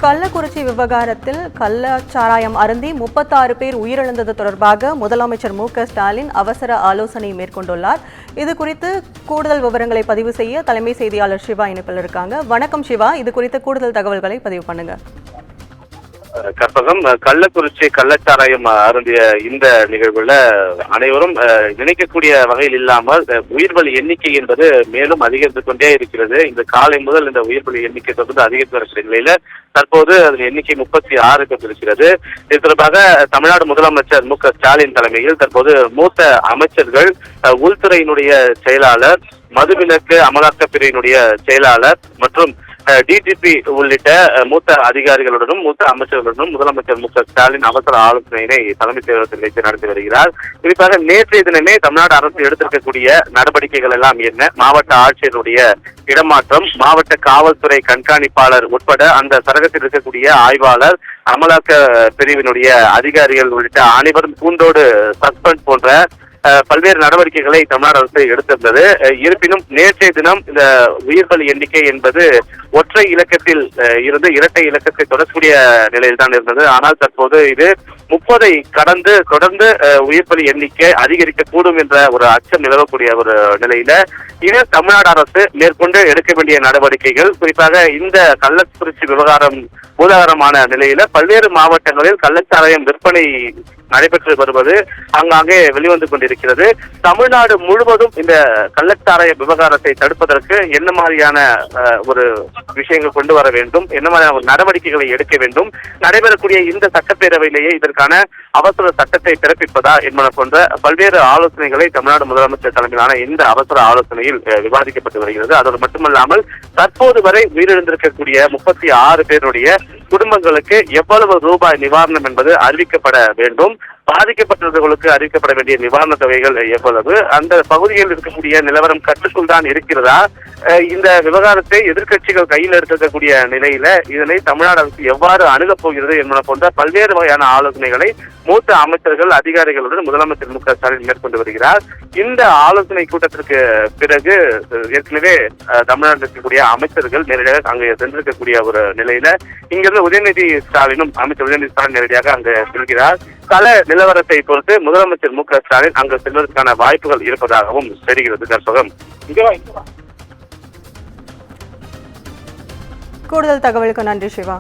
கள்ளக்குறிச்சி விவகாரத்தில் கள்ளச்சாராயம் அருந்தி 36 பேர் உயிரிழந்தது தொடர்பாக முதலமைச்சர் மு.க.ஸ்டாலின் அவசர ஆலோசனை மேற்கொண்டுள்ளார். இது குறித்து கூடுதல் விவரங்களை பதிவு செய்ய தலைமை செய்தியாளர் சிவா இணைப்பில் இருக்காங்க. வணக்கம் சிவா, இது குறித்த கூடுதல் தகவல்களை பதிவு பண்ணுங்க. கற்பகம், கள்ளக்குறிச்சி கள்ளச்சாராயம் அருந்திய இந்த நிகழ்வுல அனைவரும் நினைக்கக்கூடிய வகையில் இல்லாமல் உயிர்பலி எண்ணிக்கை என்பது மேலும் அதிகரித்து கொண்டே இருக்கிறது. இந்த காலை முதல் இந்த உயிர்பலி எண்ணிக்கை தொடர்ந்து அதிகரித்து வருகிற நிலையில தற்போது அதன் எண்ணிக்கை 36 இருக்கிறது. இது தொடர்பாக தமிழ்நாடு முதலமைச்சர் மு.க.ஸ்டாலின் தலைமையில் தற்போது மூத்த அமைச்சர்கள், உள்துறையினுடைய செயலாளர், மதுவிலக்கு அமலாக்கப் பிரிவினுடைய செயலாளர் மற்றும் டிஜிபி உள்ளிட்ட மூத்த அதிகாரிகளுடனும் மூத்த அமைச்சர்களுடனும் முதலமைச்சர் மு.க.ஸ்டாலின் அவசர ஆலோசனையினை தலைமைச் செயலகத்தில் வைத்து நடத்தி வருகிறார். குறிப்பாக நேற்றைய தினமே தமிழ்நாடு அரசு எடுத்திருக்கக்கூடிய நடவடிக்கைகள் எல்லாம் என்ன, மாவட்ட ஆட்சியருடைய இடமாற்றம், மாவட்ட காவல்துறை கண்காணிப்பாளர் உட்பட அந்த சரகத்தில் இருக்கக்கூடிய ஆய்வாளர், அமலாக்க பிரிவினுடைய அதிகாரிகள் உள்ளிட்ட அனைவரும் கூண்டோடு சஸ்பெண்ட் போன்ற பல்வேறு நடவடிக்கைகளை தமிழ்நாடு அரசு எடுத்திருந்தது. இருப்பினும் நேற்றைய தினம் இந்த உயிர்பலி எண்ணிக்கை என்பது ஒற்றை இலக்கத்தில் இருந்து இரட்டை இலக்கத்தை தொடரக்கூடிய நிலையில் தான் இருந்தது. ஆனால் தற்போது இது 30 கடந்து தொடர்ந்து உயிர்பலி எண்ணிக்கை அதிகரிக்கக்கூடும் என்ற ஒரு அச்சம் நிலவக்கூடிய ஒரு நிலையில இது தமிழ்நாடு அரசு மேற்கொண்டு எடுக்க வேண்டிய நடவடிக்கைகள், குறிப்பாக இந்த கள்ளக்குறிச்சி விவகாரம் பூதாகரமான நிலையில பல்வேறு மாவட்டங்களில் கள்ளச்சாராயம் விற்பனை நடைபெற்று வருவது ஆங்காங்கே வெளிவந்து கொண்டிருக்கிறது. தமிழ்நாடு முழுவதும் இந்த கள்ளச்சாராய விவகாரத்தை தடுப்பதற்கு என்ன மாதிரியான ஒரு விஷயங்கள் கொண்டு வர வேண்டும், என்ன மாதிரியான ஒரு நடவடிக்கைகளை எடுக்க வேண்டும், நடைபெறக்கூடிய இந்த சட்டப்பேரவையிலேயே இதற்கான அவசர சட்டத்தை பிறப்பிப்பதா என்பன போன்ற பல்வேறு ஆலோசனைகளை தமிழ்நாடு முதலமைச்சர் தலைமையிலான இந்த அவசர ஆலோசனையில் விவாதிக்கப்பட்டு வருகிறது. அதோடு மட்டுமல்லாமல் தற்போது வரை உயிரிழந்திருக்கக்கூடிய 36 பேருடைய குடும்பங்களுக்கு எவ்வளவு ரூபாய் நிவாரணம் என்பது அறிவிக்கப்பட வேண்டும், பாதிக்கப்பட்டவர்களுக்கு அறிவிக்கப்பட வேண்டிய நிவாரண தொகைகள் எவ்வளவு, அந்த பகுதியில் இருக்கக்கூடிய நிலவரம் கட்டுக்குள் தான் இருக்கிறதா, இந்த விவகாரத்தை எதிர்க்கட்சிகள் கையில் எடுக்கக்கூடிய நிலையில இதனை தமிழ்நாடு அரசு எவ்வாறு அணுகப் போகிறது என்பன போன்ற பல்வேறு வகையான ஆலோசனைகளை மூத்த அமைச்சர்கள், அதிகாரிகளுடன் முதலமைச்சர் மு.க.ஸ்டாலின் மேற்கொண்டு வருகிறார். இந்த ஆலோசனை கூட்டத்திற்கு பிறகு ஏற்கனவே தமிழ்நாட்டில் இருக்கக்கூடிய அமைச்சர்கள் நேரடியாக அங்கே சென்றிருக்கக்கூடிய ஒரு நிலையில இங்கிருந்து உதயநிதி ஸ்டாலினும் அமைச்சர் உதயநிதி ஸ்டாலின் நேரடியாக அங்கு செல்கிறார். கள நிலவரத்தை பொறுத்து முதலமைச்சர் மு.க.ஸ்டாலின் அங்கு செல்வதற்கான வாய்ப்புகள் இருப்பதாகவும் தெரிகிறது. கற்பகம், கூடுதல் தகவலுக்கு நன்றி சிவா.